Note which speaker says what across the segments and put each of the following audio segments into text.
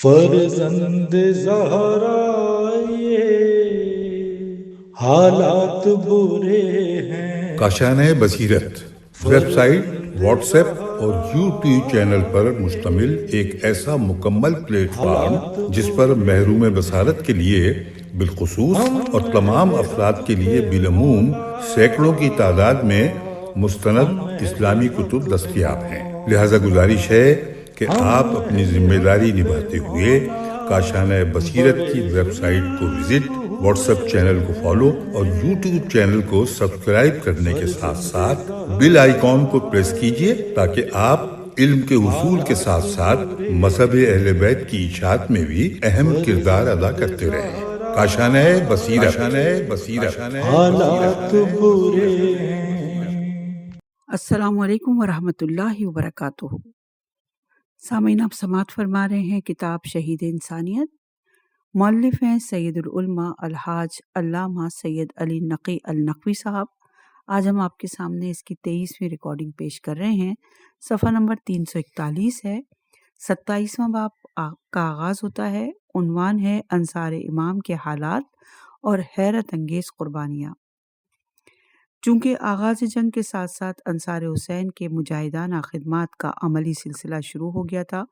Speaker 1: فرزند زہرا یہ حالات برے ہیں۔
Speaker 2: کاشانۂ بصیرت ویب سائٹ، واٹس ایپ اور یوٹیوب چینل پر مشتمل ایک ایسا مکمل پلیٹ فارم جس پر محروم بصارت کے لیے بالخصوص اور تمام افراد کے لیے بالعموم سینکڑوں کی تعداد میں مستند اسلامی کتب دستیاب ہیں۔ لہذا گزارش ہے کہ آپ اپنی ذمہ داری نبھاتے ہوئے کاشانۂ بصیرت کی ویب سائٹ کو وزٹ، واٹس ایپ چینل کو فالو اور یوٹیوب چینل کو سبسکرائب کرنے کے ساتھ ساتھ بیل آئیکن کو پریس کیجئے تاکہ آپ علم کے حصول کے ساتھ ساتھ مذہب اہل بیت کی اشاعت میں بھی اہم کردار ادا کرتے رہیں۔ کاشانۂ بصیرت۔
Speaker 1: حالات برے ہیں۔
Speaker 3: السلام علیکم ورحمۃ اللہ وبرکاتہ۔ سامعین، آپ سماعت فرما رہے ہیں کتاب شہید انسانیت۔ مؤلف ہیں سید العلماء الحاج علامہ سید علی نقی النقوی صاحب۔ آج ہم آپ کے سامنے اس کی 23ویں ریکارڈنگ پیش کر رہے ہیں۔ صفحہ نمبر 341 ہے۔ 27واں باب کا آغاز ہوتا ہے۔ عنوان ہے انصار امام کے حالات اور حیرت انگیز قربانیاں۔ چونکہ آغاز جنگ کے ساتھ ساتھ انصار حسین کے مجاہدانہ خدمات کا عملی سلسلہ شروع ہو گیا تھا،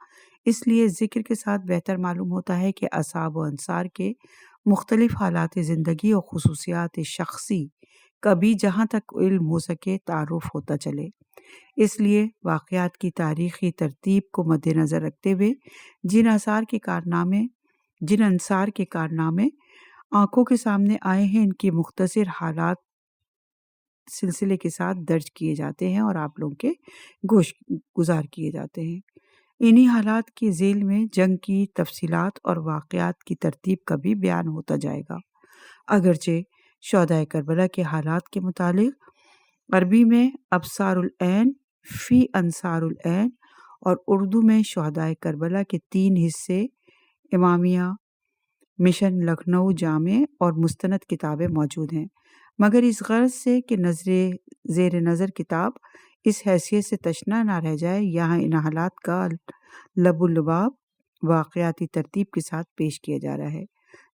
Speaker 3: اس لیے ذکر کے ساتھ بہتر معلوم ہوتا ہے کہ اصحاب و انصار کے مختلف حالات زندگی اور خصوصیات شخصی کا بھی جہاں تک علم ہو سکے تعارف ہوتا چلے۔ اس لیے واقعات کی تاریخی ترتیب کو مد نظر رکھتے ہوئے جن انصار کے کارنامے آنکھوں کے سامنے آئے ہیں، ان کی مختصر حالات سلسلے کے ساتھ درج کیے جاتے ہیں اور آپ لوگوں کے گوش گزار کیے جاتے ہیں۔ انہی حالات کے ذیل میں جنگ کی تفصیلات اور واقعات کی ترتیب کا بھی بیان ہوتا جائے گا۔ اگرچہ شہدائے کربلا کے حالات کے متعلق عربی میں ابصار العین فی انصار العین اور اردو میں شہدائے کربلا کے 3 حصے امامیہ، مشن لکھنؤ جامع اور مستند کتابیں موجود ہیں، مگر اس غرض سے کہ زیر نظر کتاب اس حیثیت سے تشنہ نہ رہ جائے، یہاں ان حالات کا لب و لباب واقعاتی ترتیب کے ساتھ پیش کیا جا رہا ہے۔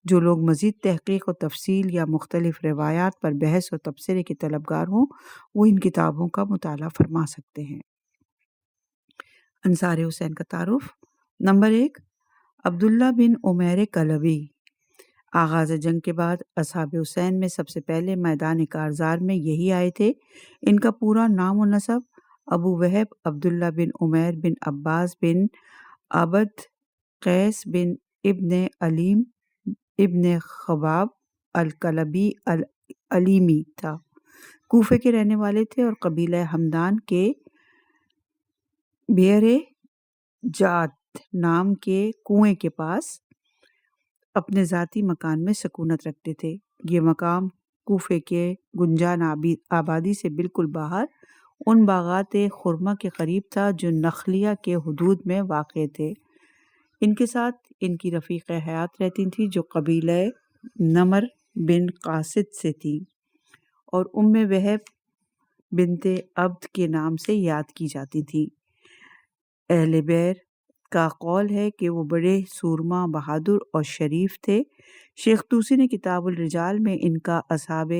Speaker 3: جو لوگ مزید تحقیق و تفصیل یا مختلف روایات پر بحث و تبصرے کے طلبگار ہوں، وہ ان کتابوں کا مطالعہ فرما سکتے ہیں۔ انصار حسین کا تعارف۔ نمبر 1، عبداللہ بن عمیر کلبی۔ آغاز جنگ کے بعد اصحاب حسین میں سب سے پہلے میدان کارزار میں یہی آئے تھے۔ ان کا پورا نام و نسب ابو وہب عبداللہ بن عمیر بن عباس بن عبد قیس بن ابن علیم ابن خباب الکلبی العلیمی تھا۔ کوفے کے رہنے والے تھے اور قبیلہ ہمدان کے بئر جعد نام کے کنویں کے پاس اپنے ذاتی مکان میں سکونت رکھتے تھے۔ یہ مقام کوفے کے گنجان آبادی سے بالکل باہر ان باغات خرما کے قریب تھا جو نخلیہ کے حدود میں واقع تھے۔ ان کے ساتھ ان کی رفیق حیات رہتی تھی جو قبیلہ نمر بن قاصد سے تھی اور وہب بنت عبد کے نام سے یاد کی جاتی تھی۔ اہل بیر کا قول ہے کہ وہ بڑے سورما، بہادر اور شریف تھے۔ شیخ طوسی نے کتاب الرجال میں ان کا اصحاب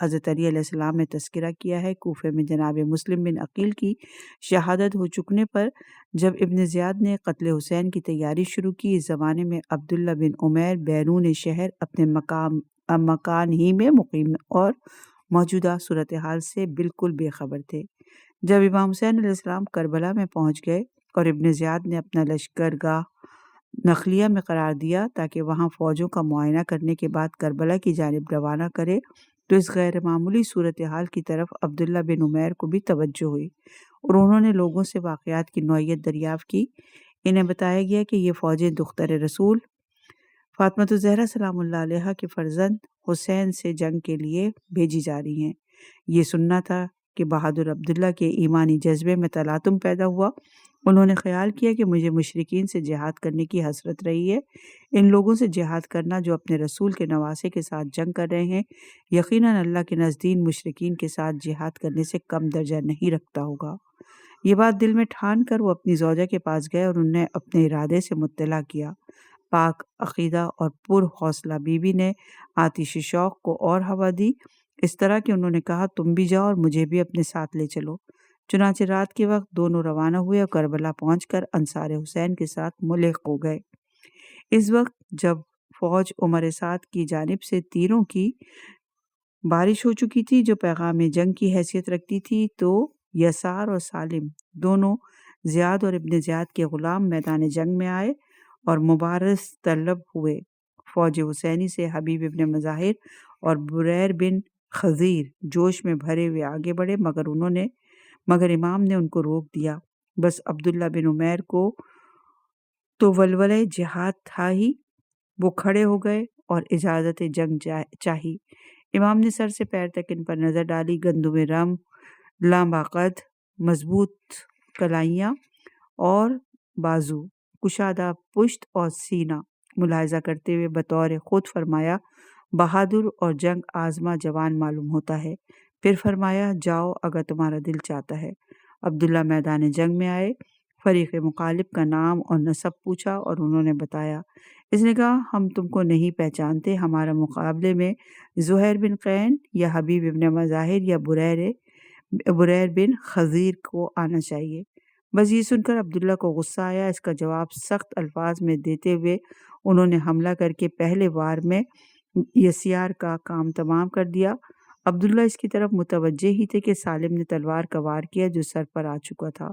Speaker 3: حضرت علی علیہ السلام میں تذکرہ کیا ہے۔ کوفے میں جناب مسلم بن عقیل کی شہادت ہو چکنے پر جب ابن زیاد نے قتل حسین کی تیاری شروع کی، اس زمانے میں عبداللہ بن عمیر بیرون شہر اپنے مکان ہی میں مقیم اور موجودہ صورتحال سے بالکل بے خبر تھے۔ جب امام حسین علیہ السلام کربلا میں پہنچ گئے اور ابن زیاد نے اپنا لشکرگاہ نخلیہ میں قرار دیا تاکہ وہاں فوجوں کا معائنہ کرنے کے بعد کربلا کی جانب روانہ کرے، تو اس غیر معمولی صورتحال کی طرف عبداللہ بن عمیر کو بھی توجہ ہوئی اور انہوں نے لوگوں سے واقعات کی نوعیت دریافت کی۔ انہیں بتایا گیا کہ یہ فوجیں دختر رسول فاطمہ الزہرا سلام اللہ علیہا کے فرزند حسین سے جنگ کے لیے بھیجی جا رہی ہیں۔ یہ سننا تھا کہ بہادر عبداللہ کے ایمانی جذبے میں تلاطم پیدا ہوا۔ انہوں نے خیال کیا کہ مجھے مشرکین سے جہاد کرنے کی حسرت رہی ہے۔ ان لوگوں سے جہاد کرنا جو اپنے رسول کے نواسے کے ساتھ جنگ کر رہے ہیں، یقیناً اللہ کے نزدیک مشرکین کے ساتھ جہاد کرنے سے کم درجہ نہیں رکھتا ہوگا۔ یہ بات دل میں ٹھان کر وہ اپنی زوجہ کے پاس گئے اور انہیں اپنے ارادے سے مطلع کیا۔ پاک عقیدہ اور پر حوصلہ بیوی نے آتش شوق کو اور ہوا دی، اس طرح کہ انہوں نے کہا تم بھی جاؤ اور مجھے بھی اپنے ساتھ لے چلو۔ چنانچہ رات کے وقت دونوں روانہ ہوئے اور کربلا پہنچ کر انصار حسین کے ساتھ ملحق ہو گئے۔ اس وقت جب فوج عمر سعد کی جانب سے تیروں کی بارش ہو چکی تھی جو پیغام جنگ کی حیثیت رکھتی تھی، تو یسار اور سالم دونوں زیاد اور ابن زیاد کے غلام میدان جنگ میں آئے اور مبارز طلب ہوئے۔ فوج حسینی سے حبیب ابن مظاہر اور بریر بن خزیر جوش میں بھرے ہوئے آگے بڑھے، مگر امام نے ان کو روک دیا۔ بس عبداللہ بن عمیر کو تو ولولہ جہاد تھا ہی، وہ کھڑے ہو گئے اور اجازت جنگ چاہی۔ امام نے سر سے پیر تک ان پر نظر ڈالی۔ گندم رم، لامبا قد، مضبوط کلائیاں اور بازو، کشادہ پشت اور سینہ ملاحظہ کرتے ہوئے بطور خود فرمایا بہادر اور جنگ آزما جوان معلوم ہوتا ہے۔ پھر فرمایا جاؤ اگر تمہارا دل چاہتا ہے۔ عبداللہ میدان جنگ میں آئے، فریق مخالف کا نام اور نسب پوچھا اور انہوں نے بتایا۔ اس نے کہا ہم تم کو نہیں پہچانتے، ہمارا مقابلے میں زہیر بن قین یا حبیب ابن مظاہر یا بریر بن خزیر کو آنا چاہیے۔ بس یہ سن کر عبداللہ کو غصہ آیا۔ اس کا جواب سخت الفاظ میں دیتے ہوئے انہوں نے حملہ کر کے پہلے وار میں یسیار کا کام تمام کر دیا۔ عبداللہ اس کی طرف متوجہ ہی تھے کہ سالم نے تلوار کا وار کیا جو سر پر آ چکا تھا۔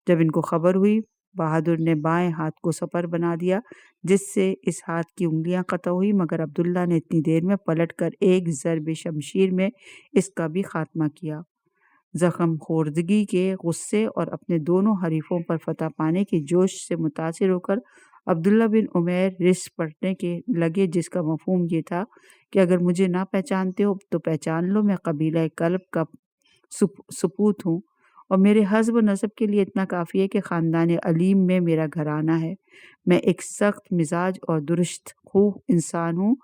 Speaker 3: جب ان کو خبر ہوئی، بہادر نے بائیں ہاتھ کو سپر بنا دیا جس سے اس ہاتھ کی انگلیاں قطع ہوئی، مگر عبداللہ نے اتنی دیر میں پلٹ کر ایک ضرب شمشیر میں اس کا بھی خاتمہ کیا۔ زخم خوردگی کے غصے اور اپنے دونوں حریفوں پر فتح پانے کے جوش سے متاثر ہو کر عبداللہ بن عمیر رس پڑھنے کے لگے، جس کا مفہوم یہ تھا کہ اگر مجھے نہ پہچانتے ہو تو پہچان لو، میں قبیلہ کلب کا سپوت ہوں اور میرے حسب و نسب کے لیے اتنا کافی ہے کہ خاندان علیم میں میرا گھرانہ ہے۔ میں ایک سخت مزاج اور درست خو انسان ہوں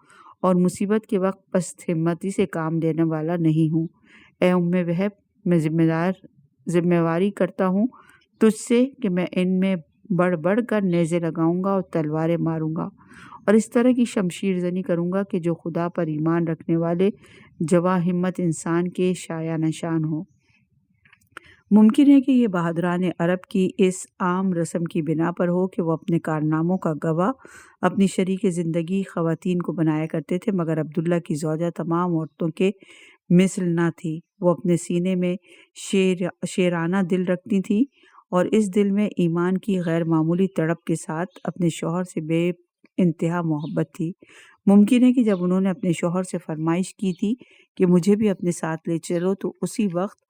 Speaker 3: اور مصیبت کے وقت پست ہمتی سے کام لینے والا نہیں ہوں۔ اے وہب، میں ذمہ واری کرتا ہوں تجھ سے کہ میں ان میں بڑھ بڑھ کر نیزے لگاؤں گا اور تلواریں ماروں گا اور اس طرح کی شمشیر زنی کروں گا کہ جو خدا پر ایمان رکھنے والے جواں ہمت انسان کے شایع نشان ہو۔ ممکن ہے کہ یہ بہادران عرب کی اس عام رسم کی بنا پر ہو کہ وہ اپنے کارناموں کا گواہ اپنی شریک زندگی خواتین کو بنایا کرتے تھے، مگر عبداللہ کی زوجہ تمام عورتوں کے مثل نہ تھی۔ وہ اپنے سینے میں شیرانہ دل رکھتی تھیں اور اس دل میں ایمان کی غیر معمولی تڑپ کے ساتھ اپنے شوہر سے بے انتہا محبت تھی۔ ممکن ہے کہ جب انہوں نے اپنے شوہر سے فرمائش کی تھی کہ مجھے بھی اپنے ساتھ لے چلو، تو اسی وقت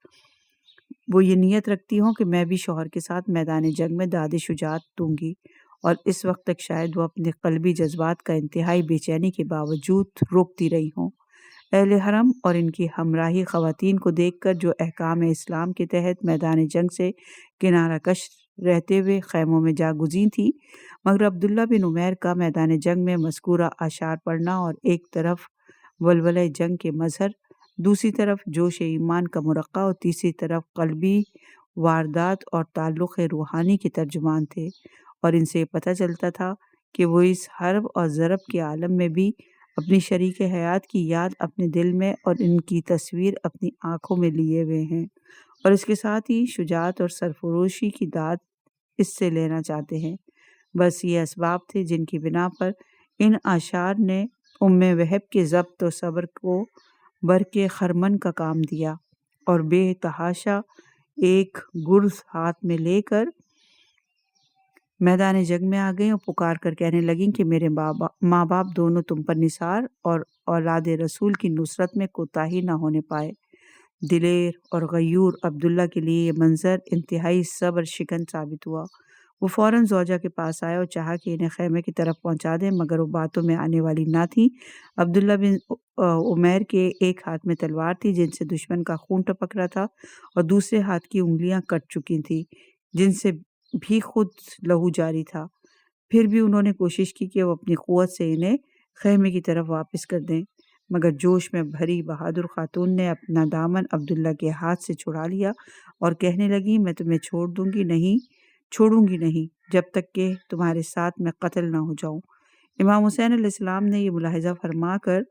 Speaker 3: وہ یہ نیت رکھتی ہوں کہ میں بھی شوہر کے ساتھ میدان جنگ میں داد شجاعت دوں گی، اور اس وقت تک شاید وہ اپنے قلبی جذبات کا انتہائی بے چینی کے باوجود روکتی رہی ہوں۔ اہل حرم اور ان کی ہمراہی خواتین کو دیکھ کر جو احکام اسلام کے تحت میدان جنگ سے کنارہ کش رہتے ہوئے خیموں میں جا گزین تھی، مگر عبداللہ بن عمیر کا میدان جنگ میں مذکورہ اشعار پڑھنا اور ایک طرف ولولہ جنگ کے مظہر، دوسری طرف جوش ایمان کا مرقع اور تیسری طرف قلبی واردات اور تعلق روحانی کے ترجمان تھے، اور ان سے یہ پتہ چلتا تھا کہ وہ اس حرب اور ضرب کے عالم میں بھی اپنی شریک حیات کی یاد اپنے دل میں اور ان کی تصویر اپنی آنکھوں میں لیے ہوئے ہیں، اور اس کے ساتھ ہی شجاعت اور سرفروشی کی داد اس سے لینا چاہتے ہیں۔ بس یہ اسباب تھے جن کی بنا پر ان اشعار نے وہب کے ضبط و صبر کو برق خرمن کا کام دیا، اور بے تحاشا ایک گرز ہاتھ میں لے کر میدان جنگ میں آ گئیں اور پکار کر کہنے لگیں کہ میرے ماں باپ دونوں تم پر نثار اور اولاد رسول کی نصرت میں کوتاہی نہ ہونے پائے۔ دلیر اور غیور عبداللہ کے لیے یہ منظر انتہائی صبر شکن ثابت ہوا۔ وہ فوراً زوجہ کے پاس آئے اور چاہا کہ انہیں خیمے کی طرف پہنچا دیں، مگر وہ باتوں میں آنے والی نہ تھیں۔ عبداللہ بن عمیر کے ایک ہاتھ میں تلوار تھی جن سے دشمن کا خون ٹپک رہا تھا، اور دوسرے ہاتھ کی انگلیاں کٹ چکی تھیں جن سے بھی خود لہو جاری تھا۔ پھر بھی انہوں نے کوشش کی کہ وہ اپنی قوت سے انہیں خیمے کی طرف واپس کر دیں، مگر جوش میں بھری بہادر خاتون نے اپنا دامن عبداللہ کے ہاتھ سے چھڑا لیا اور کہنے لگی میں تمہیں چھوڑوں گی نہیں جب تک کہ تمہارے ساتھ میں قتل نہ ہو جاؤں۔ امام حسین علیہ السلام نے یہ ملاحظہ فرما کر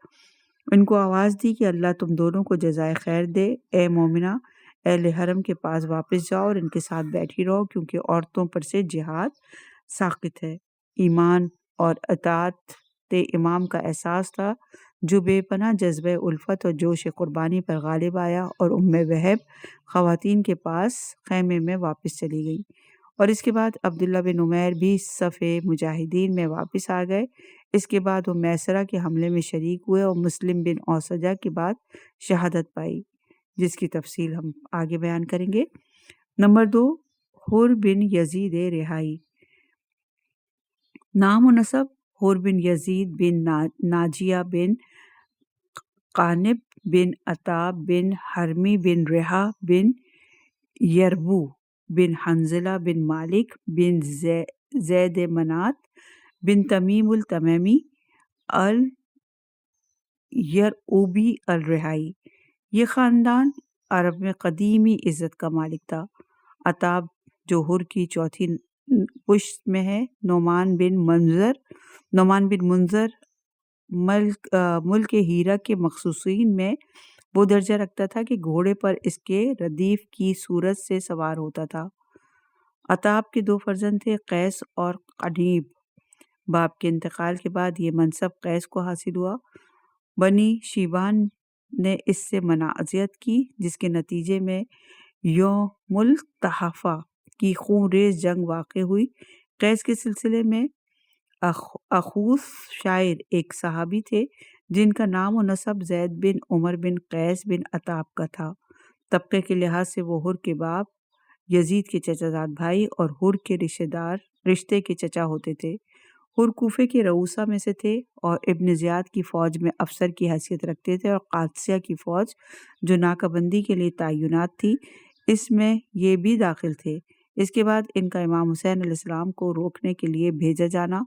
Speaker 3: ان کو آواز دی کہ اللہ تم دونوں کو جزائے خیر دے۔ اے مومنہ، اہل حرم کے پاس واپس جاؤ اور ان کے ساتھ بیٹھی رہو، کیونکہ عورتوں پر سے جہاد ساقط ہے۔ ایمان اور اطاعت امام کا احساس تھا جو بے پناہ جذبہ الفت اور جوش قربانی پر غالب آیا، اور وہب خواتین کے پاس خیمے میں واپس چلی گئی، اور اس کے بعد عبداللہ بن عمیر بھی صف مجاہدین میں واپس آ گئے۔ اس کے بعد وہ میسرہ کے حملے میں شریک ہوئے اور مسلم بن اوسجہ کے بعد شہادت پائی، جس کی تفصیل ہم آگے بیان کریں گے۔ نمبر 2، حر بن یزید رہائی۔ نام و نسب: حر بن یزید بن ناجیہ بن قانب بن عطا بن حرمی بن رہا بن یربو بن حنظلہ بن مالک بن زید منات بن تمیم التمیمی الیرؤوبی الرہائی۔ یہ خاندان عرب میں قدیمی عزت کا مالک تھا۔ عطا جو حر کی چوتھی پشت میں ہے، نعمان بن منظر ملک ہیرا کے مخصوصین میں وہ درجہ رکھتا تھا کہ گھوڑے پر اس کے ردیف کی صورت سے سوار ہوتا تھا۔ عطاب کے 2 فرزند تھے، قیس اور قنیب۔ باپ کے انتقال کے بعد یہ منصب قیس کو حاصل ہوا۔ بنی شیبان نے اس سے منازعت کی، جس کے نتیجے میں یوم التحفہ کی خون ریز جنگ واقع ہوئی۔ قیس کے سلسلے میں اخوص شاعر ایک صحابی تھے جن کا نام و نسب زید بن عمر بن قیس بن عطاب کا تھا۔ طبقے کے لحاظ سے وہ حر کے باپ یزید کے چچا زاد بھائی اور حر کے رشتے کے چچا ہوتے تھے۔ حر کوفے کے رؤوسہ میں سے تھے اور ابن زیاد کی فوج میں افسر کی حیثیت رکھتے تھے، اور قادسیہ کی فوج جو ناکہ بندی کے لیے تعینات تھی اس میں یہ بھی داخل تھے۔ اس کے بعد ان کا امام حسین علیہ السلام کو روکنے کے لیے بھیجا جانا،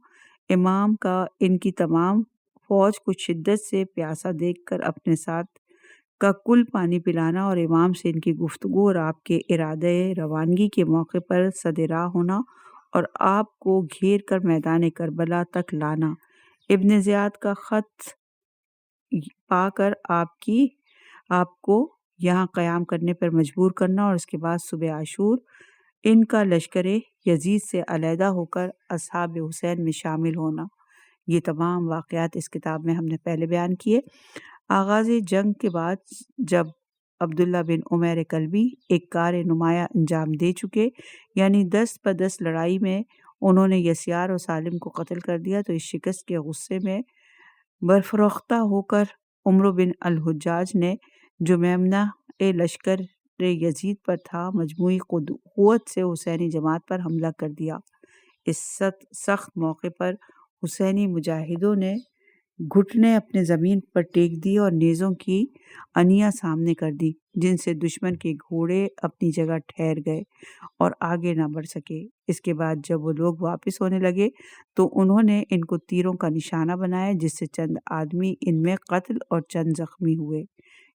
Speaker 3: امام کا ان کی تمام فوج کو شدت سے پیاسا دیکھ کر اپنے ساتھ کا کل پانی پلانا، اور امام سے ان کی گفتگو اور آپ کے ارادہ روانگی کے موقع پر صد راہ ہونا اور آپ کو گھیر کر میدان کربلا تک لانا، ابن زیاد کا خط پا کر آپ کو یہاں قیام کرنے پر مجبور کرنا، اور اس کے بعد صبح عاشور ان کا لشکر یزید سے علیحدہ ہو کر اصحاب حسین میں شامل ہونا۔ یہ تمام واقعات اس کتاب میں ہم نے پہلے بیان کیے۔ آغاز جنگ کے بعد جب عبداللہ بن عمیر کلبی ایک کار نمایاں انجام دے چکے، یعنی 10 لڑائی میں انہوں نے یسیار اور سالم کو قتل کر دیا، تو اس شکست کے غصے میں برفروختہ ہو کر عمر بن الحجاج نے جو میمنہ لشکر یزید پر تھا مجموعی قوت سے حسینی جماعت پر حملہ کر دیا۔ اس سخت موقع پر حسینی مجاہدوں نے گھٹنے اپنے زمین پر ٹیک دی اور نیزوں کی انیاں سامنے کر دی، جن سے دشمن کے گھوڑے اپنی جگہ ٹھہر گئے اور آگے نہ بڑھ سکے۔ اس کے بعد جب وہ لوگ واپس ہونے لگے تو انہوں نے ان کو تیروں کا نشانہ بنایا، جس سے چند آدمی ان میں قتل اور چند زخمی ہوئے۔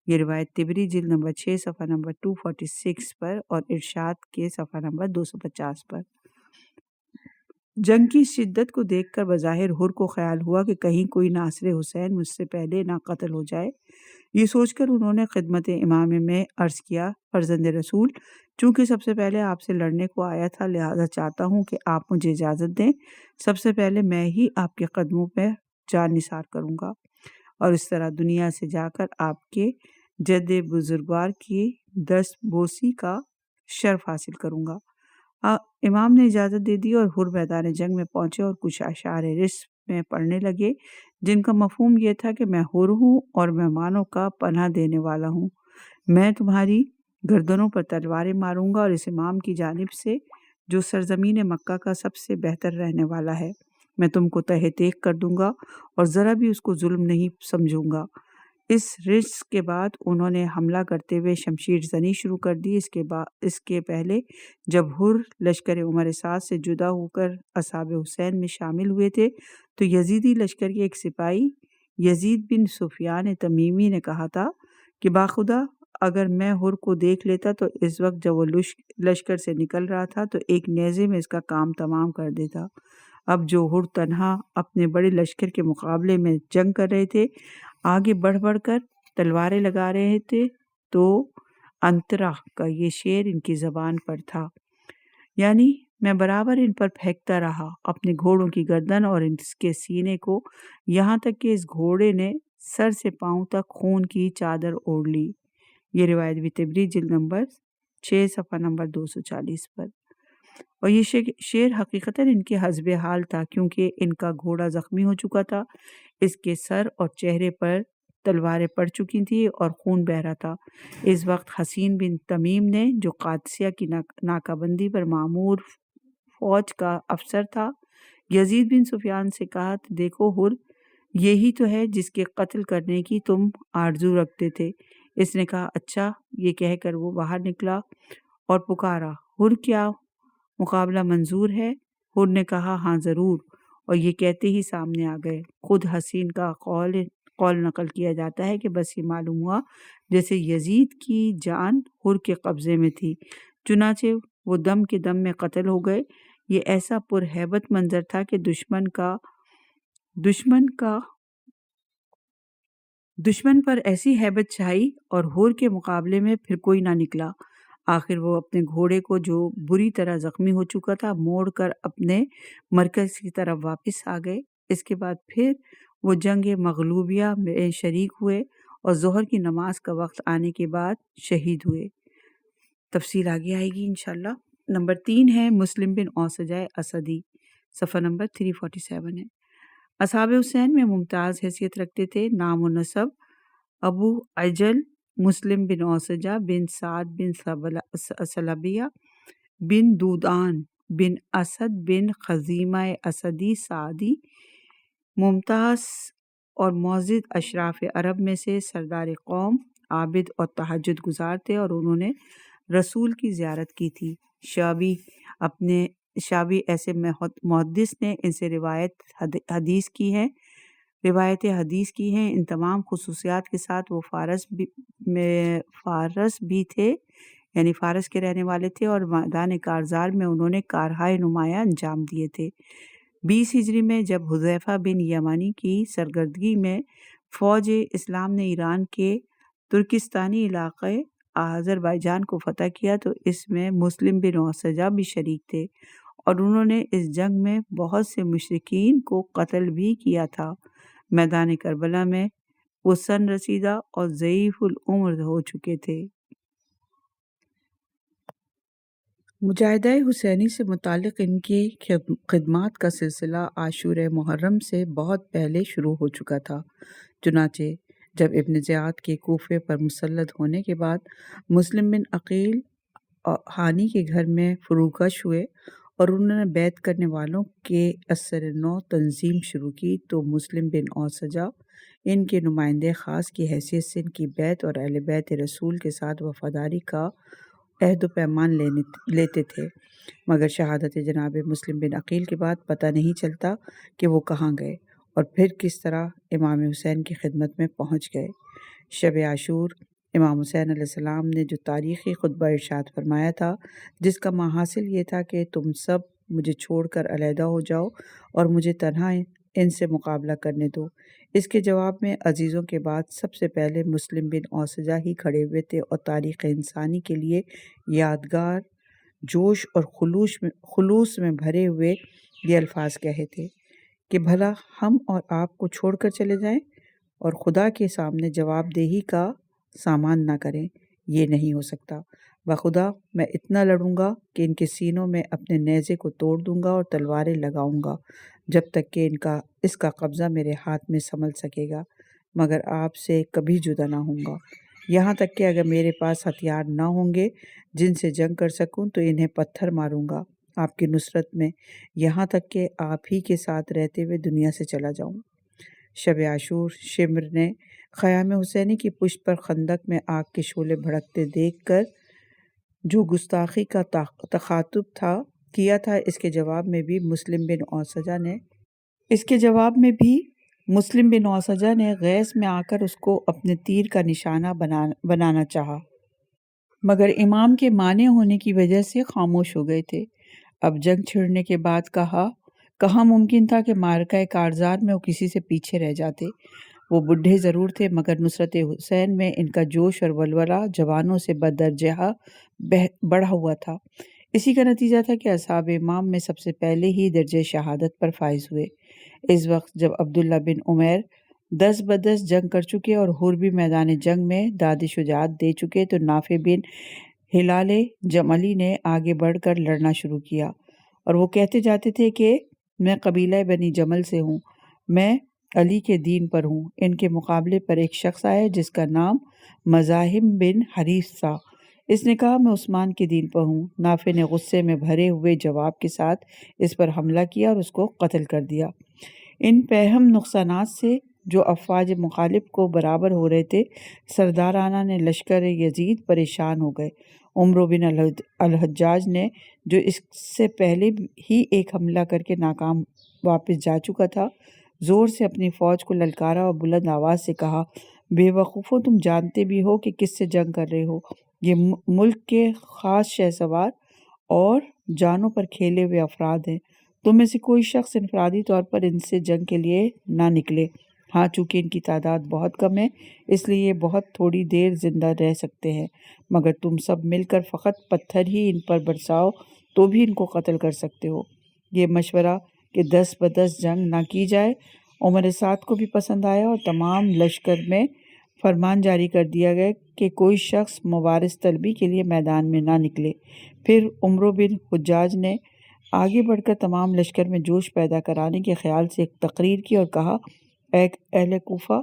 Speaker 3: یہ روایت طبری جلد نمبر 6 صفحہ نمبر 246 پر اور ارشاد کے صفحہ نمبر 250 پر۔ جنگ کی شدت کو دیکھ کر بظاہر حر کو خیال ہوا کہ کہیں کوئی ناصر حسین مجھ سے پہلے نہ قتل ہو جائے۔ یہ سوچ کر انہوں نے خدمت امام میں عرض کیا، فرزند رسول، چونکہ سب سے پہلے آپ سے لڑنے کو آیا تھا، لہذا چاہتا ہوں کہ آپ مجھے اجازت دیں، سب سے پہلے میں ہی آپ کے قدموں پہ جان نثار کروں گا، اور اس طرح دنیا سے جا کر آپ کے جد بزرگوار کی دست بوسی کا شرف حاصل کروں گا۔ امام نے اجازت دے دی اور حر میدان جنگ میں پہنچے اور کچھ اشعار رسم میں پڑھنے لگے، جن کا مفہوم یہ تھا کہ میں حر ہوں اور مہمانوں کا پناہ دینے والا ہوں، میں تمہاری گردنوں پر تلواریں ماروں گا، اور اس امام کی جانب سے جو سرزمین مکہ کا سب سے بہتر رہنے والا ہے، میں تم کو تہہ تیغ کر دوں گا اور ذرا بھی اس کو ظلم نہیں سمجھوں گا۔ اس رجس کے بعد انہوں نے حملہ کرتے ہوئے شمشیر زنی شروع کر دی۔ اس کے پہلے جب حر لشکر عمر سعد سے جدا ہو کر اصحاب حسین میں شامل ہوئے تھے تو یزیدی لشکر کے ایک سپاہی یزید بن سفیان تمیمی نے کہا تھا کہ باخدا اگر میں حر کو دیکھ لیتا تو اس وقت جب وہ لشکر سے نکل رہا تھا تو ایک نیزے میں اس کا کام تمام کر دیتا۔ اب جو حر تنہا اپنے بڑے لشکر کے مقابلے میں جنگ کر رہے تھے، آگے بڑھ بڑھ کر تلواریں لگا رہے تھے، تو انترا کا یہ شعر ان کی زبان پر تھا، یعنی میں برابر ان پر پھینکتا رہا اپنے گھوڑوں کی گردن اور اس کے سینے کو، یہاں تک کہ اس گھوڑے نے سر سے پاؤں تک خون کی چادر اوڑھ لی۔ یہ روایت بھی تبری جلد نمبر 6 صفحہ نمبر 240 پر۔ اور یہ شعر حقیقتاً ان کے حسب حال تھا، کیونکہ ان کا گھوڑا زخمی ہو چکا تھا، اس کے سر اور چہرے پر تلواریں پڑ چکی تھیں اور خون بہہ رہا تھا۔ اس وقت حسین بن تمیم نے، جو قادسیہ کی ناکہ بندی پر مامور فوج کا افسر تھا، یزید بن سفیان سے کہا، دیکھو حر، یہی تو ہے جس کے قتل کرنے کی تم آرزو رکھتے تھے۔ اس نے کہا، اچھا۔ یہ کہہ کر وہ باہر نکلا اور پکارا، حر، کیا مقابلہ منظور ہے؟ حر نے کہا، ہاں ضرور، اور یہ کہتے ہی سامنے آ گئے۔ خود حسین کا قول نقل کیا جاتا ہے کہ بس یہ معلوم ہوا جیسے یزید کی جان حر کے قبضے میں تھی، چنانچہ وہ دم کے دم میں قتل ہو گئے۔ یہ ایسا پرہیبت منظر تھا کہ دشمن پر ایسی ہیبت چھائی اور حر کے مقابلے میں پھر کوئی نہ نکلا۔ آخر وہ اپنے گھوڑے کو، جو بری طرح زخمی ہو چکا تھا، موڑ کر اپنے مرکز کی طرف واپس آ گئے۔ اس کے بعد پھر وہ جنگ مغلوبیہ میں شریک ہوئے اور ظہر کی نماز کا وقت آنے کے بعد شہید ہوئے۔ تفصیل آگے آئے گی انشاءاللہ۔ نمبر 3 ہے مسلم بن اوسجہ اسدی، صفحہ نمبر 347 ہے۔ اصحاب حسین میں ممتاز حیثیت رکھتے تھے۔ نام و نسب: ابو عجل مسلم بن اوسجہ بن سعد بن سلبیہ بن دودان بن اسد بن خزیمہ اسدی سعدی، ممتاز اور معزز اشراف عرب میں سے سردار قوم، عابد اور تہجد گزار تھے، اور انہوں نے رسول کی زیارت کی تھی۔ شابی ایسے محدث نے ان سے روایت حدیث کی ہیں۔ ان تمام خصوصیات کے ساتھ وہ فارس بھی تھے، یعنی فارس کے رہنے والے تھے، اور میدان کارزار میں انہوں نے کارہائے نمایاں انجام دیے تھے۔ 20 ہجری میں جب حذیفہ بن یمانی کی سرگردگی میں فوج اسلام نے ایران کے ترکستانی علاقے آذربائیجان کو فتح کیا تو اس میں مسلم بن اوسجہ بھی شریک تھے، اور انہوں نے اس جنگ میں بہت سے مشرکین کو قتل بھی کیا تھا۔ میدان کربلا میں وہ سن رسیدہ اور ضعیف العمر ہو چکے تھے۔ مجاہدہ حسینی سے متعلق ان کی خدمات کا سلسلہ عاشورہ محرم سے بہت پہلے شروع ہو چکا تھا۔ چنانچہ جب ابن زیاد کے کوفے پر مسلط ہونے کے بعد مسلم بن عقیل ہانی کے گھر میں فروکش ہوئے اور انہوں نے بیعت کرنے والوں کے اثر نو تنظیم شروع کی، تو مسلم بن اوسجہ ان کے نمائندے خاص کی حیثیت سے ان کی بیعت اور اہل بیت رسول کے ساتھ وفاداری کا عہد و پیمان لیتے تھے، مگر شہادت جناب مسلم بن عقیل کے بعد پتہ نہیں چلتا کہ وہ کہاں گئے اور پھر کس طرح امام حسین کی خدمت میں پہنچ گئے۔ شب عاشور امام حسین علیہ السلام نے جو تاریخی خطبہ ارشاد فرمایا تھا، جس کا محاصل یہ تھا کہ تم سب مجھے چھوڑ کر علیحدہ ہو جاؤ اور مجھے تنہا ان سے مقابلہ کرنے دو، اس کے جواب میں عزیزوں کے بعد سب سے پہلے مسلم بن اوسجہ ہی کھڑے ہوئے تھے اور تاریخ انسانی کے لیے یادگار، جوش اور خلوص میں بھرے ہوئے یہ الفاظ کہے تھے کہ بھلا ہم اور آپ کو چھوڑ کر چلے جائیں اور خدا کے سامنے جواب دہی کا سامان نہ کریں، یہ نہیں ہو سکتا۔ بخدا میں اتنا لڑوں گا کہ ان کے سینوں میں اپنے نیزے کو توڑ دوں گا اور تلواریں لگاؤں گا جب تک کہ اس کا قبضہ میرے ہاتھ میں سنبھل سکے گا، مگر آپ سے کبھی جدا نہ ہوں گا، یہاں تک کہ اگر میرے پاس ہتھیار نہ ہوں گے جن سے جنگ کر سکوں تو انہیں پتھر ماروں گا آپ کی نصرت میں، یہاں تک کہ آپ ہی کے ساتھ رہتے ہوئے دنیا سے چلا جاؤں۔ شب عاشور شمر نے خیام حسینی کی پشت پر خندق میں آگ کے شعلے بھڑکتے دیکھ کر جو گستاخی کا تخاطب کیا تھا، اس کے جواب میں بھی مسلم بن اوسجہ نے غیظ میں آ کر اس کو اپنے تیر کا نشانہ بنانا چاہا، مگر امام کے مانع ہونے کی وجہ سے خاموش ہو گئے تھے۔ اب جنگ چھڑنے کے بعد کہاں ممکن تھا کہ معرکہ کارزار میں وہ کسی سے پیچھے رہ جاتے۔ وہ بڈھے ضرور تھے مگر نصرت حسین میں ان کا جوش اور ولولہ جوانوں سے بدرجہ بڑھا ہوا تھا۔ اسی کا نتیجہ تھا کہ اصحاب امام میں سب سے پہلے ہی درجہ شہادت پر فائز ہوئے۔ اس وقت جب عبداللہ بن عمیر 10 بدس جنگ کر چکے اور حر بھی میدان جنگ میں داد شجاعت دے چکے تو نافع بن ہلال جملی نے آگے بڑھ کر لڑنا شروع کیا، اور وہ کہتے جاتے تھے کہ میں قبیلہ بنی جمل سے ہوں، میں علی کے دین پر ہوں۔ ان کے مقابلے پر ایک شخص آیا جس کا نام مزاحم بن حریث تھا۔ اس نے کہا میں عثمان کے دین پر ہوں۔ نافع نے غصے میں بھرے ہوئے جواب کے ساتھ اس پر حملہ کیا اور اس کو قتل کر دیا۔ ان پیہم نقصانات سے جو افواج مخالف کو برابر ہو رہے تھے، سردارانہ نے لشکر یزید پریشان ہو گئے۔ عمرو بن الحجاج نے جو اس سے پہلے ہی ایک حملہ کر کے ناکام واپس جا چکا تھا، زور سے اپنی فوج کو للکارا اور بلند آواز سے کہا، بے وقوفو، تم جانتے بھی ہو کہ کس سے جنگ کر رہے ہو؟ یہ ملک کے خاص شہسوار اور جانوں پر کھیلے ہوئے افراد ہیں۔ تم میں سے کوئی شخص انفرادی طور پر ان سے جنگ کے لیے نہ نکلے۔ ہاں، چونکہ ان کی تعداد بہت کم ہے اس لیے یہ بہت تھوڑی دیر زندہ رہ سکتے ہیں، مگر تم سب مل کر فقط پتھر ہی ان پر برساؤ تو بھی ان کو قتل کر سکتے ہو۔ یہ مشورہ کہ 10 بدس جنگ نہ کی جائے عمر سعد کو بھی پسند آیا، اور تمام لشکر میں فرمان جاری کر دیا گیا کہ کوئی شخص مبارز طلبی کے لیے میدان میں نہ نکلے۔ پھر عمرو بن حجاج نے آگے بڑھ کر تمام لشکر میں جوش پیدا کرانے کے خیال سے ایک تقریر کی اور کہا، اے اہل کوفہ،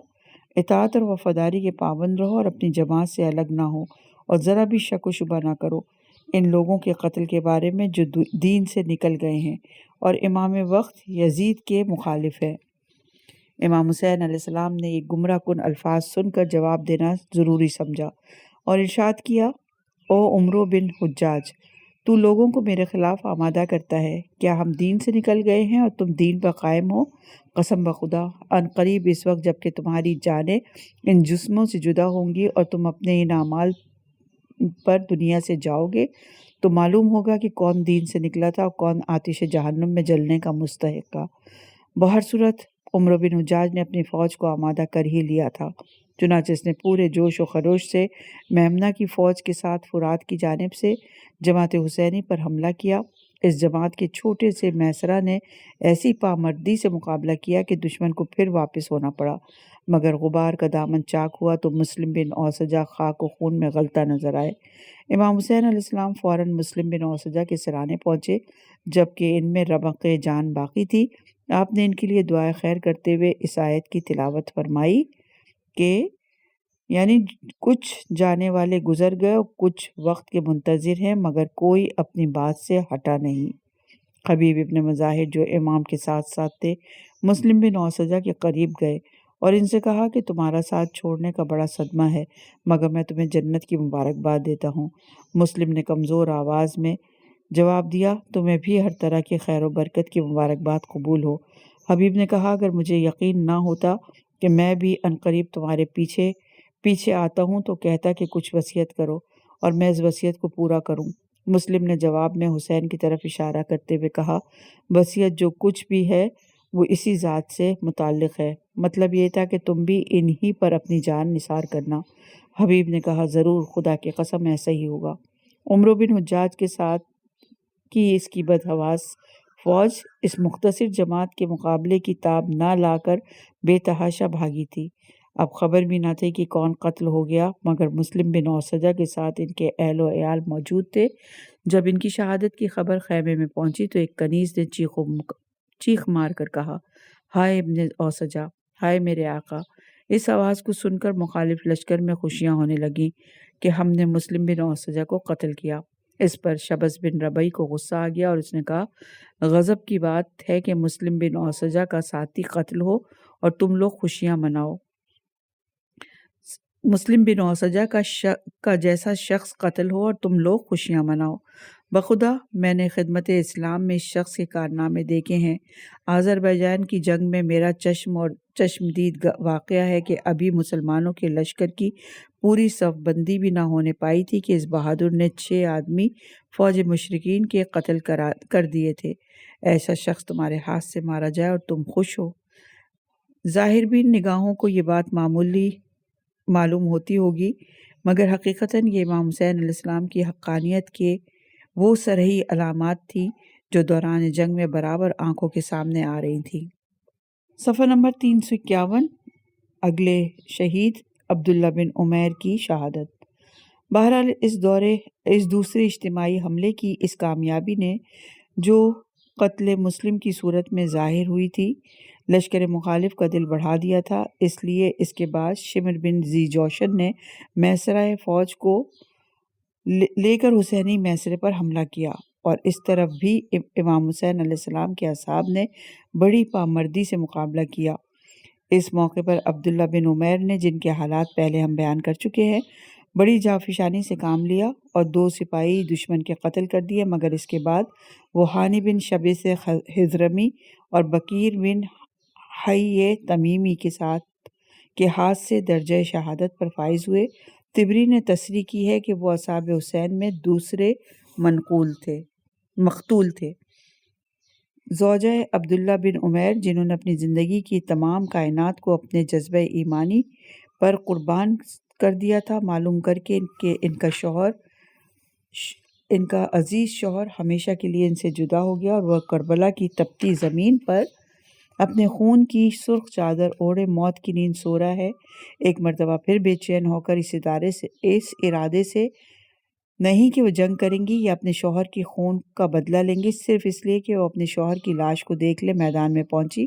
Speaker 3: اطاعت اور وفاداری کے پابند رہو اور اپنی جماعت سے الگ نہ ہو، اور ذرا بھی شک و شبہ نہ کرو ان لوگوں کے قتل کے بارے میں جو دین سے نکل گئے ہیں اور امام وقت یزید کے مخالف ہیں۔ امام حسین علیہ السلام نے یہ گمراہ کن الفاظ سن کر جواب دینا ضروری سمجھا اور ارشاد کیا، او عمرو بن حجاج، تو لوگوں کو میرے خلاف آمادہ کرتا ہے، کیا ہم دین سے نکل گئے ہیں اور تم دین پر قائم ہو؟ قسم بخدا، ان قریب اس وقت جب کہ تمہاری جانیں ان جسموں سے جدا ہوں گی اور تم اپنے ان اعمال پر دنیا سے جاؤ گے تو معلوم ہوگا کہ کون دین سے نکلا تھا اور کون آتش جہنم میں جلنے کا مستحق تھا۔ بہر صورت عمرو بن حجاج نے اپنی فوج کو آمادہ کر ہی لیا تھا، چنانچہ اس نے پورے جوش و خروش سے میمنہ کی فوج کے ساتھ فرات کی جانب سے جماعت حسینی پر حملہ کیا۔ اس جماعت کے چھوٹے سے میسرہ نے ایسی پامردی سے مقابلہ کیا کہ دشمن کو پھر واپس ہونا پڑا، مگر غبار کا دامن چاک ہوا تو مسلم بن اوسجہ خاک و خون میں غلطہ نظر آئے۔ امام حسین علیہ السلام فوراً مسلم بن اوسجہ کے سرانے پہنچے، جبکہ ان میں رمق جان باقی تھی۔ آپ نے ان کے لیے دعائے خیر کرتے ہوئے اس آیت کی تلاوت فرمائی کہ یعنی کچھ جانے والے گزر گئے اور کچھ وقت کے منتظر ہیں، مگر کوئی اپنی بات سے ہٹا نہیں۔ حبیب ابن مظاہر جو امام کے ساتھ تھے، مسلم بن اوسجہ کے قریب گئے اور ان سے کہا کہ تمہارا ساتھ چھوڑنے کا بڑا صدمہ ہے، مگر میں تمہیں جنت کی مبارکباد دیتا ہوں۔ مسلم نے کمزور آواز میں جواب دیا، تمہیں بھی ہر طرح کی خیر و برکت کی مبارکباد قبول ہو۔ حبیب نے کہا، اگر مجھے یقین نہ ہوتا کہ میں بھی عنقریب تمہارے پیچھے آتا ہوں تو کہتا کہ کچھ وصیت کرو اور میں اس وصیت کو پورا کروں۔ مسلم نے جواب میں حسین کی طرف اشارہ کرتے ہوئے کہا، وصیت جو کچھ بھی ہے وہ اسی ذات سے متعلق ہے، مطلب یہ تھا کہ تم بھی انہی پر اپنی جان نثار کرنا۔ حبیب نے کہا، ضرور، خدا کی قسم ایسا ہی ہوگا۔ عمرو بن حجاج کے ساتھ کی اس کی بدحواس فوج اس مختصر جماعت کے مقابلے کی تاب نہ لا کر بے تحاشا بھاگی تھی۔ اب خبر بھی نہ تھی کہ کون قتل ہو گیا، مگر مسلم بن اوسجہ کے ساتھ ان کے اہل و عیال موجود تھے۔ جب ان کی شہادت کی خبر خیمے میں پہنچی تو ایک کنیز نے چیخ مار کر کہا، ہائے ابن اوسجہ، ہائے میرے آقا۔ اس آواز کو سن کر مخالف لشکر میں خوشیاں ہونے لگیں کہ ہم نے مسلم بن اوسجہ کو قتل کیا۔ اس پر شبس بن ربیع کو غصہ آ گیا اور اس نے کہا، غضب کی بات ہے کہ مسلم بن اوسجہ کا ساتھی قتل ہو اور تم لوگ خوشیاں مناؤ۔ مسلم بن اوسجہ کا جیسا شخص قتل ہو اور تم لوگ خوشیاں مناؤ۔ بخدا میں نے خدمت اسلام میں اس شخص کے کارنامے دیکھے ہیں۔ آذربائیجان کی جنگ میں میرا چشم اور چشمدید واقعہ ہے کہ ابھی مسلمانوں کے لشکر کی پوری صف بندی بھی نہ ہونے پائی تھی کہ اس بہادر نے 6 آدمی فوج مشرکین کے قتل کر دیے تھے۔ ایسا شخص تمہارے ہاتھ سے مارا جائے اور تم خوش ہو۔ ظاہر بین نگاہوں کو یہ بات معمولی معلوم ہوتی ہوگی، مگر حقیقتاً یہ امام حسین علیہ السلام کی حقانیت کے وہ صریح علامات تھیں جو دوران جنگ میں برابر آنکھوں کے سامنے آ رہی تھیں۔ صفحہ نمبر 351۔ اگلے شہید عبداللہ بن عمیر کی شہادت۔ بہرحال اس دوسرے اجتماعی حملے کی اس کامیابی نے جو قتل مسلم کی صورت میں ظاہر ہوئی تھی، لشکر مخالف کا دل بڑھا دیا تھا۔ اس لیے اس کے بعد شمر بن ذی جوشن نے محاصرۂ فوج کو لے کر حسینی محاصرے پر حملہ کیا، اور اس طرف بھی امام حسین علیہ السلام کے اصحاب نے بڑی پامردی سے مقابلہ کیا۔ اس موقع پر عبداللہ بن عمیر نے، جن کے حالات پہلے ہم بیان کر چکے ہیں، بڑی جافشانی سے کام لیا اور 2 سپاہی دشمن کے قتل کر دیے، مگر اس کے بعد وہ ہانی بن شبیس خضرمی اور بکیر بن حی تمیمی کے ہاتھ سے درجہ شہادت پر فائز ہوئے۔ طبری نے تصریح کی ہے کہ وہ اصحاب حسین میں دوسرے مقتول تھے۔ زوجہ عبداللہ بن عمیر، جنہوں نے اپنی زندگی کی تمام کائنات کو اپنے جذبہ ایمانی پر قربان کر دیا تھا، معلوم کر کے کہ ان کا عزیز شوہر ہمیشہ کے لیے ان سے جدا ہو گیا اور وہ کربلا کی تپتی زمین پر اپنے خون کی سرخ چادر اوڑھے موت کی نیند سو رہا ہے، ایک مرتبہ پھر بے چین ہو کر اس ارادے سے نہیں کہ وہ جنگ کریں گی یا اپنے شوہر کی خون کا بدلہ لیں گی، صرف اس لیے کہ وہ اپنے شوہر کی لاش کو دیکھ لے، میدان میں پہنچی۔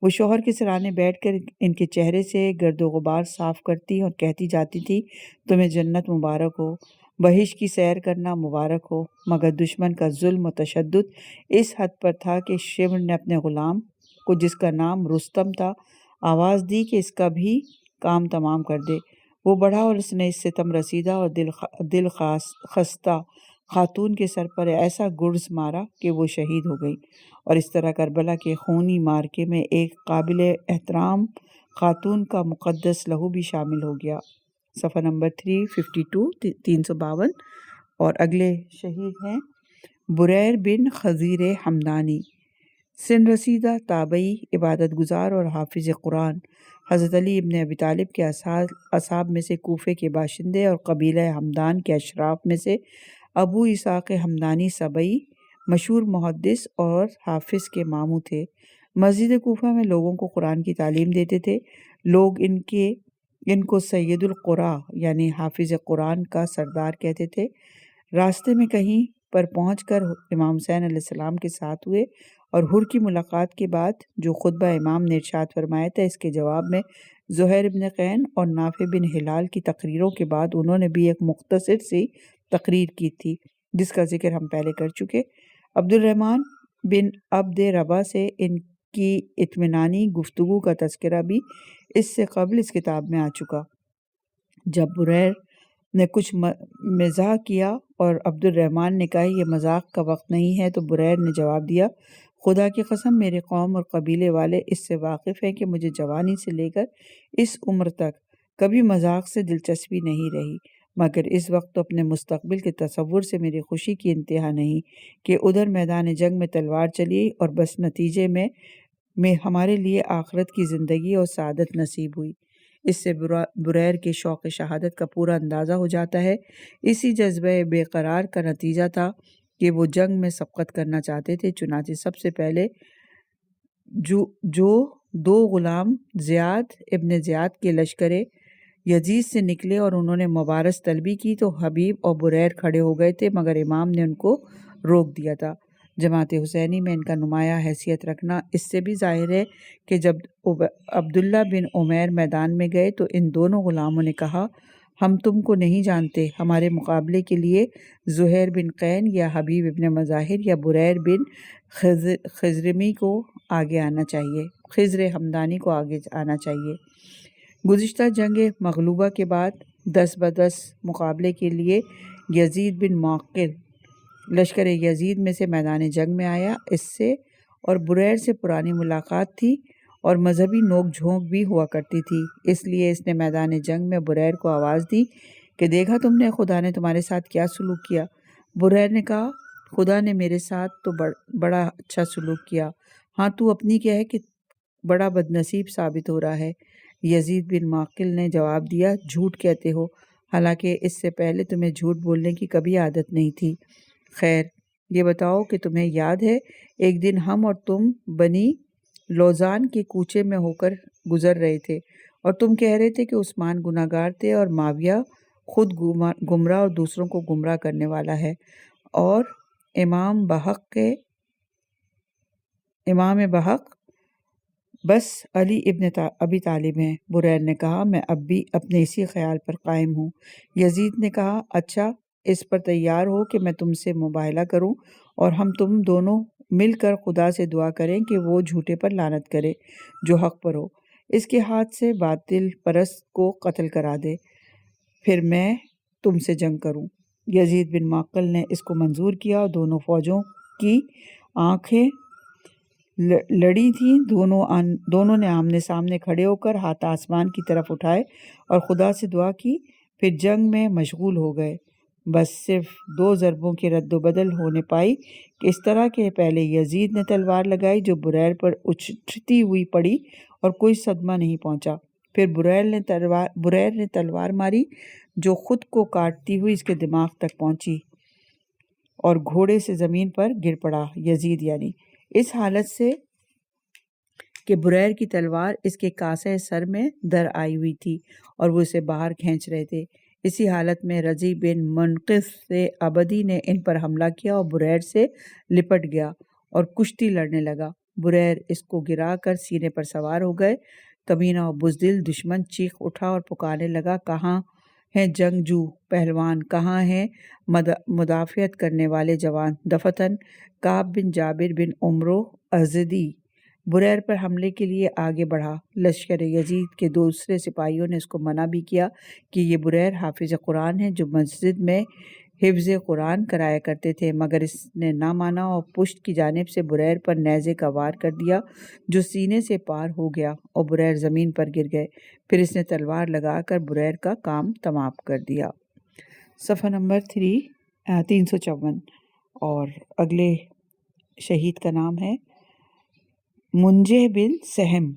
Speaker 3: وہ شوہر کے سرانے بیٹھ کر ان کے چہرے سے گرد و غبار صاف کرتی اور کہتی جاتی تھی، تمہیں جنت مبارک ہو، بہشت کی سیر کرنا مبارک ہو۔ مگر دشمن کا ظلم و تشدد اس حد پر تھا کہ شمر نے اپنے غلام کو، جس کا نام رستم تھا، آواز دی کہ اس کا بھی کام تمام کر دے۔ وہ بڑھا اور اس نے اس ستم رسیدہ اور دل خستہ خاتون کے سر پر ایسا گرز مارا کہ وہ شہید ہو گئی، اور اس طرح کربلا کے خونی معرکے میں ایک قابل احترام خاتون کا مقدس لہو بھی شامل ہو گیا۔ صفحہ نمبر 352 اور اگلے شہید ہیں بریر بن خضیر حمدانی، سن رسیدہ تابعی، عبادت گزار اور حافظ قرآن، حضرت علی ابن ابی طالب کے اصحاب میں سے کوفے کے باشندے اور قبیلہ حمدان کے اشراف میں سے ابو اسحاق حمدانی سبعی مشہور محدث اور حافظ کے ماموں تھے۔ مسجد کوفہ میں لوگوں کو قرآن کی تعلیم دیتے تھے۔ لوگ ان کو سید القراء یعنی حافظ قرآن کا سردار کہتے تھے۔ راستے میں کہیں پر پہنچ کر امام حسین علیہ السلام کے ساتھ ہوئے اور حر کی ملاقات کے بعد جو خطبہ امام نے ارشاد فرمایا تھا، اس کے جواب میں زہیر بن قین اور نافع بن ہلال کی تقریروں کے بعد انہوں نے بھی ایک مختصر سی تقریر کی تھی، جس کا ذکر ہم پہلے کر چکے۔ عبد الرحمن بن عبد ربا سے ان کی اطمینانی گفتگو کا تذکرہ بھی اس سے قبل اس کتاب میں آ چکا۔ جب بریر نے کچھ مزاح کیا اور عبد الرحمن نے کہا یہ مذاق کا وقت نہیں ہے، تو بریر نے جواب دیا، خدا کی قسم میرے قوم اور قبیلے والے اس سے واقف ہیں کہ مجھے جوانی سے لے کر اس عمر تک کبھی مذاق سے دلچسپی نہیں رہی، مگر اس وقت تو اپنے مستقبل کے تصور سے میری خوشی کی انتہا نہیں کہ ادھر میدان جنگ میں تلوار چلی اور بس نتیجے میں ہمارے لیے آخرت کی زندگی اور سعادت نصیب ہوئی۔ اس سے بریر کے شوق شہادت کا پورا اندازہ ہو جاتا ہے۔ اسی جذبہ بے قرار کا نتیجہ تھا کہ وہ جنگ میں سبقت کرنا چاہتے تھے، چنانچہ سب سے پہلے جو 2 غلام زیاد ابن زیاد کے لشکر یزید سے نکلے اور انہوں نے مبارز طلبی کی تو حبیب اور بریر کھڑے ہو گئے تھے، مگر امام نے ان کو روک دیا تھا۔ جماعت حسینی میں ان کا نمایاں حیثیت رکھنا اس سے بھی ظاہر ہے کہ جب عبداللہ بن عمیر میدان میں گئے تو ان دونوں غلاموں نے کہا، ہم تم کو نہیں جانتے، ہمارے مقابلے کے لیے زہیر بن قین یا حبیب ابن مظاہر یا بریر بن خضرمی کو آگے آنا چاہیے، خضر حمدانی کو آگے آنا چاہیے۔ گزشتہ جنگ مغلوبہ کے بعد 10 ب 10 مقابلے کے لیے یزید بن معقل لشکر یزید میں سے میدان جنگ میں آیا۔ اس سے اور بریر سے پرانی ملاقات تھی اور مذہبی نوک جھونک بھی ہوا کرتی تھی، اس لیے اس نے میدان جنگ میں بریر کو آواز دی کہ دیکھا تم نے خدا نے تمہارے ساتھ کیا سلوک کیا؟ بریر نے کہا خدا نے میرے ساتھ تو بڑا اچھا سلوک کیا، ہاں تو اپنی کہہ کہ بڑا بدنصیب ثابت ہو رہا ہے۔ یزید بن معقل نے جواب دیا جھوٹ کہتے ہو، حالانکہ اس سے پہلے تمہیں جھوٹ بولنے کی کبھی عادت نہیں تھی۔ خیر یہ بتاؤ کہ تمہیں یاد ہے ایک دن ہم اور تم بنی لوزان کے کوچے میں ہو کر گزر رہے تھے اور تم کہہ رہے تھے کہ عثمان گناہ گار تھے اور معاویہ خود گمراہ اور دوسروں کو گمراہ کرنے والا ہے، اور امام بحق بس علی ابن ابی طالب ہیں۔ بریر نے کہا میں اب بھی اپنے اسی خیال پر قائم ہوں۔ یزید نے کہا اچھا اس پر تیار ہو کہ میں تم سے مباہلہ کروں اور ہم تم دونوں مل کر خدا سے دعا کریں کہ وہ جھوٹے پر لعنت کرے جو حق پر ہو، اس کے ہاتھ سے باطل پرست کو قتل کرا دے، پھر میں تم سے جنگ کروں۔ یزید بن معقل نے اس کو منظور کیا اور دونوں فوجوں کی آنکھیں لڑی تھیں، دونوں نے آمنے سامنے کھڑے ہو کر ہاتھ آسمان کی طرف اٹھائے اور خدا سے دعا کی، پھر جنگ میں مشغول ہو گئے۔ بس صرف 2 ضربوں کی رد و بدل ہونے پائی کہ اس طرح کہ پہلے یزید نے تلوار لگائی جو بریر پر اچھتی ہوئی پڑی اور کوئی صدمہ نہیں پہنچا، پھر بریر نے تلوار ماری جو خود کو کاٹتی ہوئی اس کے دماغ تک پہنچی اور گھوڑے سے زمین پر گر پڑا، یزید یعنی، اس حالت سے کہ بریر کی تلوار اس کے کاسے سر میں در آئی ہوئی تھی اور وہ اسے باہر کھینچ رہے تھے۔ اسی حالت میں رضی بن منقذ سے عبدی نے ان پر حملہ کیا اور بریر سے لپٹ گیا اور کشتی لڑنے لگا۔ بریر اس کو گرا کر سینے پر سوار ہو گئے۔ کمینہ اور بزدل دشمن چیخ اٹھا اور پکارنے لگا کہاں ہیں جنگجو پہلوان، کہاں ہیں مدافعت کرنے والے جوان؟ دفتن کعب بن جابر بن عمرو ازدی بریر پر حملے کے لیے آگے بڑھا۔ لشکر یزید کے دوسرے سپاہیوں نے اس کو منع بھی کیا کہ یہ بریر حافظ قرآن ہے جو مسجد میں حفظ قرآن کرایا کرتے تھے، مگر اس نے نہ مانا اور پشت کی جانب سے بریر پر نیزے کا وار کر دیا جو سینے سے پار ہو گیا اور بریر زمین پر گر گئے۔ پھر اس نے تلوار لگا کر بریر کا کام تمام کر دیا۔ صفحہ نمبر 354 اور اگلے شہید کا نام ہے منجہ بن سہم۔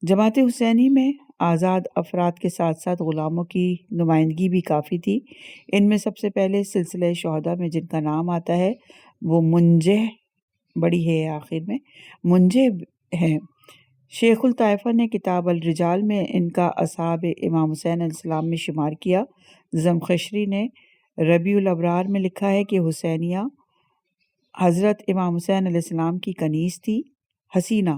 Speaker 3: جماعت حسینی میں آزاد افراد کے ساتھ ساتھ غلاموں کی نمائندگی بھی کافی تھی۔ ان میں سب سے پہلے سلسلہ شہداء میں جن کا نام آتا ہے وہ منجہ بڑی ہے آخر میں منجہ ہیں۔ شیخ الطائفہ نے کتاب الرجال میں ان کا اصحاب امام حسین علیہ السلام میں شمار کیا۔ زمخشری نے ربیع الابرار میں لکھا ہے کہ حسینیہ حضرت امام حسین علیہ السلام کی کنیز تھی۔ حسینہ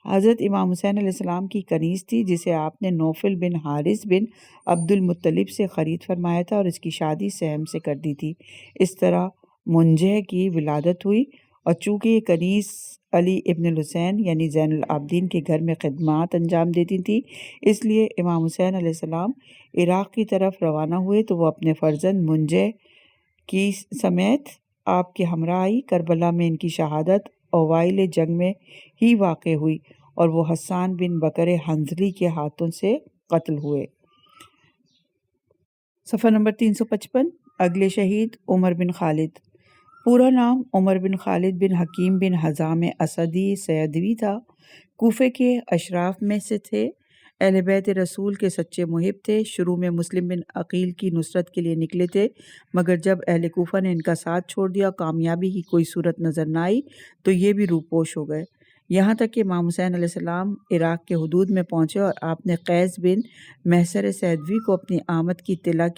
Speaker 3: حضرت امام حسین علیہ السلام کی کنیز تھی جسے آپ نے نوفل بن حارث بن عبد المطلب سے خرید فرمایا تھا اور اس کی شادی سہم سے کر دی تھی۔ اس طرح منجہ کی ولادت ہوئی اور چونکہ یہ کنیز علی ابن الحسین یعنی زین العابدین کے گھر میں خدمات انجام دیتی تھی، اس لیے امام حسین علیہ السلام عراق کی طرف روانہ ہوئے تو وہ اپنے فرزند منجہ کی سمیت آپ کے ہمراہ آئی۔ کربلا میں ان کی شہادت اوائل جنگ میں ہی واقع ہوئی اور وہ حسان بن بکر حنظلی کے ہاتھوں سے قتل ہوئے۔ صفحہ نمبر 355 اگلے شہید عمر بن خالد۔ پورا نام عمر بن خالد بن حکیم بن حزام اسدی سیدوی تھا۔ کوفے کے اشراف میں سے تھے، اہل بیت رسول کے سچے محب تھے۔ شروع میں مسلم بن عقیل کی نصرت کے لیے نکلے تھے، مگر جب اہل کوفہ نے ان کا ساتھ چھوڑ دیا اور کامیابی کی کوئی صورت نظر نہ آئی تو یہ بھی روپوش ہو گئے، یہاں تک کہ امام حسین علیہ السلام عراق کے حدود میں پہنچے اور آپ نے قیس بن محصر سیدوی کو اپنی آمد کی اطلاع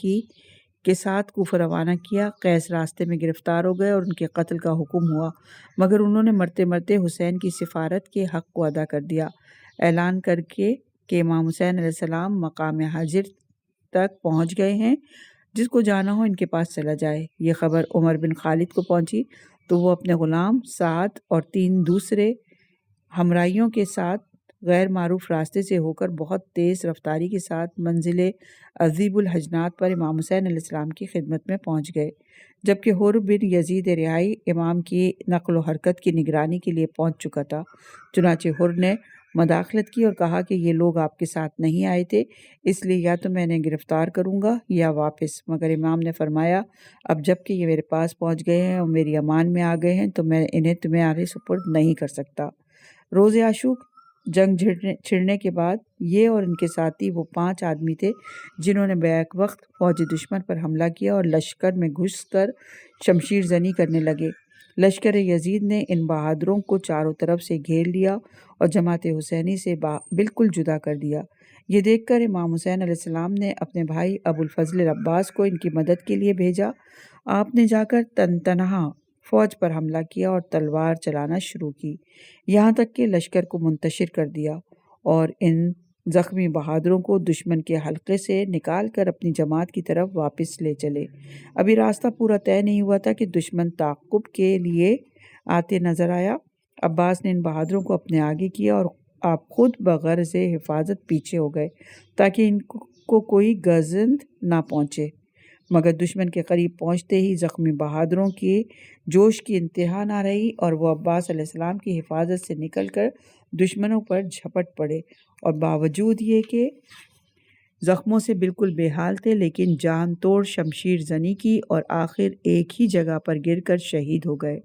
Speaker 3: کے ساتھ کوفہ روانہ کیا۔ قیس راستے میں گرفتار ہو گئے اور ان کے قتل کا حکم ہوا، مگر انہوں نے مرتے مرتے حسین کی سفارت کے حق کو ادا کر دیا، اعلان کر کے کہ امام حسین علیہ السلام مقام حجر تک پہنچ گئے ہیں، جس کو جانا ہو ان کے پاس چلا جائے۔ یہ خبر عمر بن خالد کو پہنچی تو وہ اپنے غلام سعد اور 3 دوسرے ہمراہیوں کے ساتھ غیر معروف راستے سے ہو کر بہت تیز رفتاری کے ساتھ منزل عذیب الحجنات پر امام حسین علیہ السلام کی خدمت میں پہنچ گئے، جبکہ حر بن یزید رہائی امام کی نقل و حرکت کی نگرانی کے لیے پہنچ چکا تھا۔ چنانچہ حر نے مداخلت کی اور کہا کہ یہ لوگ آپ کے ساتھ نہیں آئے تھے، اس لیے یا تو میں انہیں گرفتار کروں گا یا واپس۔ مگر امام نے فرمایا، اب جب کہ یہ میرے پاس پہنچ گئے ہیں اور میری امان میں آ گئے ہیں تو میں انہیں تمہارے سپرد نہیں کر سکتا۔ روز عاشور جنگ چھڑنے کے بعد یہ اور ان کے ساتھی وہ 5 آدمی تھے جنہوں نے بیک وقت فوج دشمن پر حملہ کیا اور لشکر میں گھس کر شمشیر زنی کرنے لگے۔ لشکر یزید نے ان بہادروں کو چاروں طرف سے گھیر لیا اور جماعت حسینی سے بالکل جدا کر دیا۔ یہ دیکھ کر امام حسین علیہ السلام نے اپنے بھائی ابو الفضل عباس کو ان کی مدد کے لیے بھیجا۔ آپ نے جا کر تنہا فوج پر حملہ کیا اور تلوار چلانا شروع کی، یہاں تک کہ لشکر کو منتشر کر دیا اور ان زخمی بہادروں کو دشمن کے حلقے سے نکال کر اپنی جماعت کی طرف واپس لے چلے۔ ابھی راستہ پورا طے نہیں ہوا تھا کہ دشمن تعاقب کے لیے آتے نظر آیا۔ عباس نے ان بہادروں کو اپنے آگے کیا اور آپ خود بغرض حفاظت پیچھے ہو گئے تاکہ ان کو کوئی گزند نہ پہنچے، مگر دشمن کے قریب پہنچتے ہی زخمی بہادروں کے جوش کی انتہا نہ رہی اور وہ عباس علیہ السلام کی حفاظت سے نکل کر دشمنوں پر جھپٹ پڑے اور باوجود یہ کہ زخموں سے بالکل بے حال تھے لیکن جان توڑ شمشیر زنی کی اور آخر ایک ہی جگہ پر گر کر شہید ہو گئے۔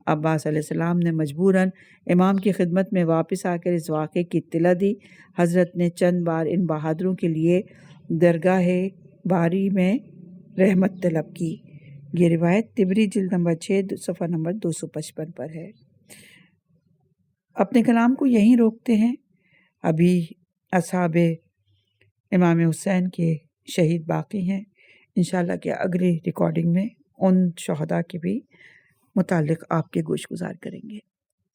Speaker 3: عباس علیہ السلام نے مجبوراً امام کی خدمت میں واپس آ کر اس واقعے کی اطلاع دی۔ حضرت نے چند بار ان بہادروں کے لیے درگاہ باری میں رحمت طلب کی۔ یہ روایت طبری جلد نمبر 6 صفحہ نمبر 255 پر ہے۔ اپنے کلام کو یہیں روکتے ہیں۔ ابھی اصحاب امام حسین کے شہید باقی ہیں، انشاءاللہ کہ اگلی ریکارڈنگ میں ان شہداء کے بھی متعلق آپ کے گوش گزار کریں گے۔